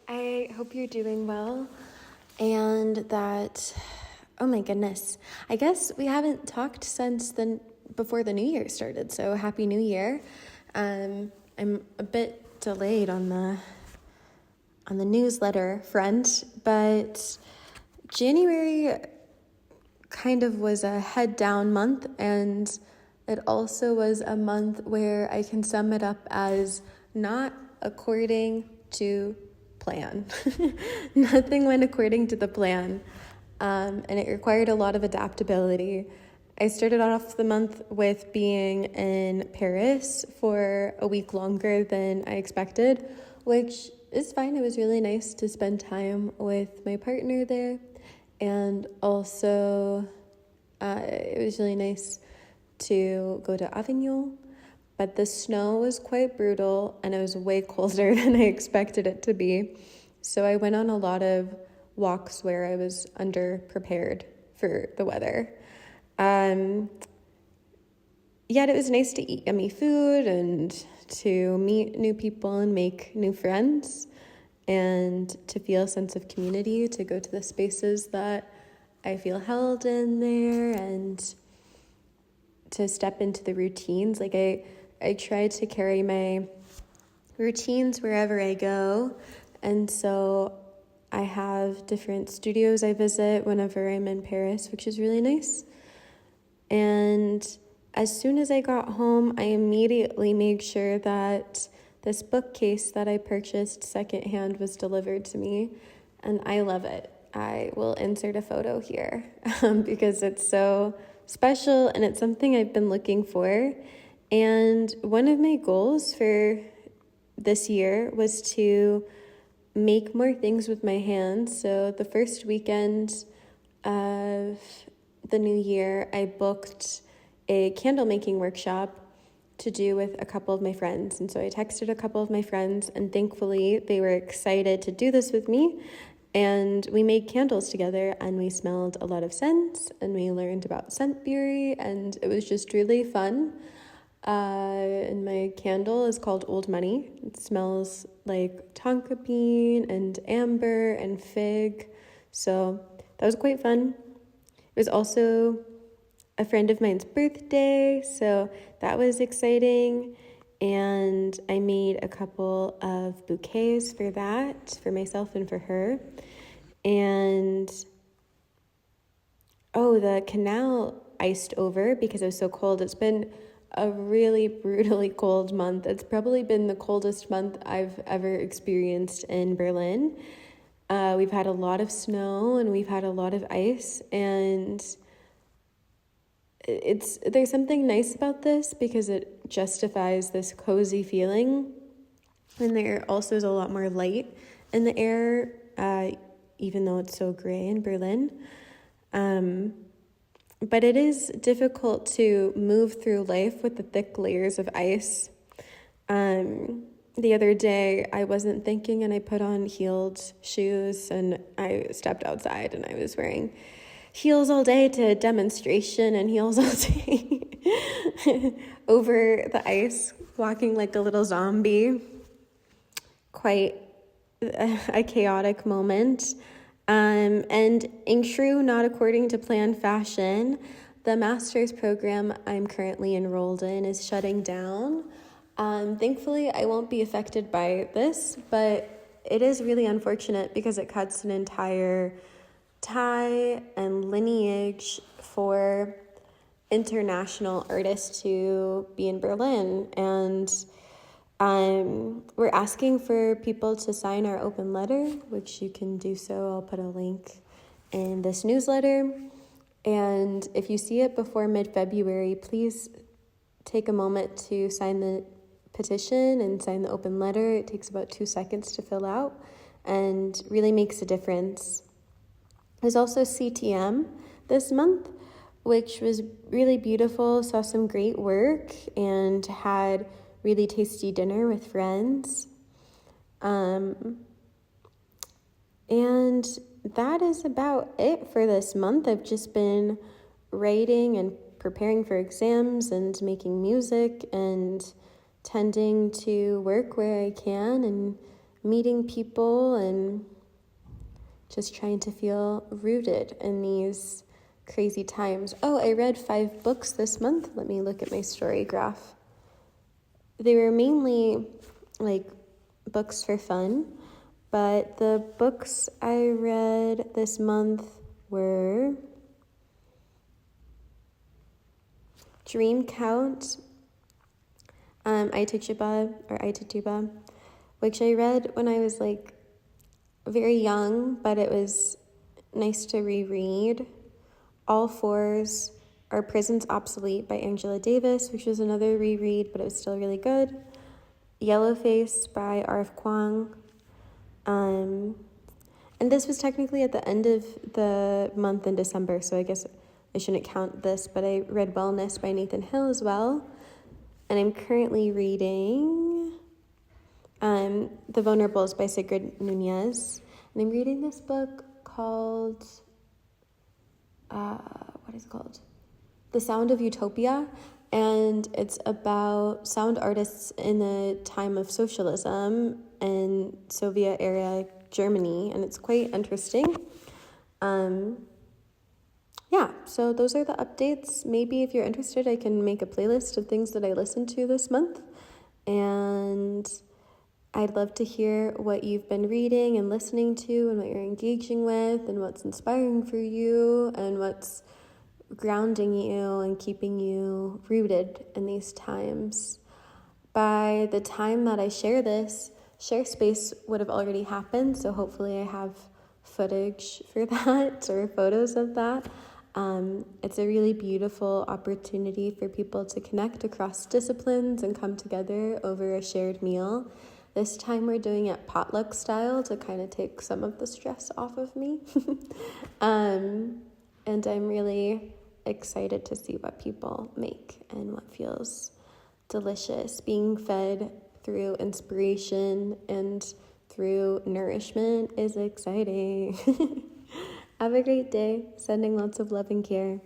I hope you're doing well and that, oh my goodness, I guess we haven't talked since before the new year started, so happy new year. I'm a bit delayed on the newsletter front, but January kind of was a head down month, and it also was a month where I can sum it up as not according to plan. Nothing went according to the plan, and it required a lot of adaptability. I started off the month with being in Paris for a week longer than I expected, which is fine. It was really nice to spend time with my partner there, and also it was really nice to go to Avignon, but the snow was quite brutal and it was way colder than I expected it to be. So I went on a lot of walks where I was underprepared for the weather. Yet it was nice to eat yummy food and to meet new people and make new friends and to feel a sense of community, to go to the spaces that I feel held in there and to step into the routines. Like I try to carry my routines wherever I go, and so I have different studios I visit whenever I'm in Paris, which is really nice. And as soon as I got home, I immediately made sure that this bookcase that I purchased secondhand was delivered to me, and I love it. I will insert a photo here because it's so special and it's something I've been looking for. And one of my goals for this year was to make more things with my hands. So the first weekend of the new year, I booked a candle making workshop to do with a couple of my friends. And so I texted a couple of my friends, and thankfully they were excited to do this with me. And we made candles together, and we smelled a lot of scents, and we learned about scent theory, and it was just really fun. And my candle is called Old Money. It smells like tonka bean and amber and fig. So that was quite fun. It was also a friend of mine's birthday, so that was exciting. And I made a couple of bouquets for that, for myself and for her. And the canal iced over because it was so cold. It's been a really brutally cold month. It's probably been the coldest month I've ever experienced in Berlin. We've had a lot of snow and we've had a lot of ice, and there's something nice about this because it justifies this cozy feeling, and there also is a lot more light in the air, even though it's so gray in Berlin. But it is difficult to move through life with the thick layers of ice. The other day, I wasn't thinking, and I put on heeled shoes, and I stepped outside, and I was wearing heels all day to demonstration and heels all day over the ice, walking like a little zombie. Quite a chaotic moment. And in true not according to plan fashion, the master's program I'm currently enrolled in is shutting down. Thankfully, I won't be affected by this, but it is really unfortunate because it cuts an entire tie and lineage for international artists to be in Berlin. And we're asking for people to sign our open letter, which you can do so. I'll put a link in this newsletter. And if you see it before mid-February, please take a moment to sign the petition and sign the open letter. It takes about 2 seconds to fill out and really makes a difference. There's also CTM this month, which was really beautiful, saw some great work, and had really tasty dinner with friends. And that is about it for this month. I've just been writing and preparing for exams and making music and tending to work where I can and meeting people and just trying to feel rooted in these crazy times. Oh, I read 5 books this month. Let me look at my story graph. They were mainly like books for fun, but the books I read this month were Dream Count, Aitutuba, which I read when I was like very young, but it was nice to reread. All Fours Are Prisons Obsolete by Angela Davis, which was another reread, but it was still really good. Yellowface by R.F. Kuang. And this was technically at the end of the month in December, so I guess I shouldn't count this, but I read Wellness by Nathan Hill as well. And I'm currently reading The Vulnerables by Sigrid Nunez. And I'm reading this book called, what is it called? The Sound of Utopia. And it's about sound artists in the time of socialism in Soviet era Germany. And it's quite interesting. Yeah, so those are the updates. Maybe if you're interested, I can make a playlist of things that I listened to this month. And I'd love to hear what you've been reading and listening to and what you're engaging with and what's inspiring for you and what's grounding you and keeping you rooted in these times. By the time that I share this, Share Space would have already happened, so hopefully I have footage for that or photos of that. It's a really beautiful opportunity for people to connect across disciplines and come together over a shared meal. This time we're doing it potluck style to kind of take some of the stress off of me. And I'm really excited to see what people make and what feels delicious. Being fed through inspiration and through nourishment is exciting. Have a great day. Sending lots of love and care.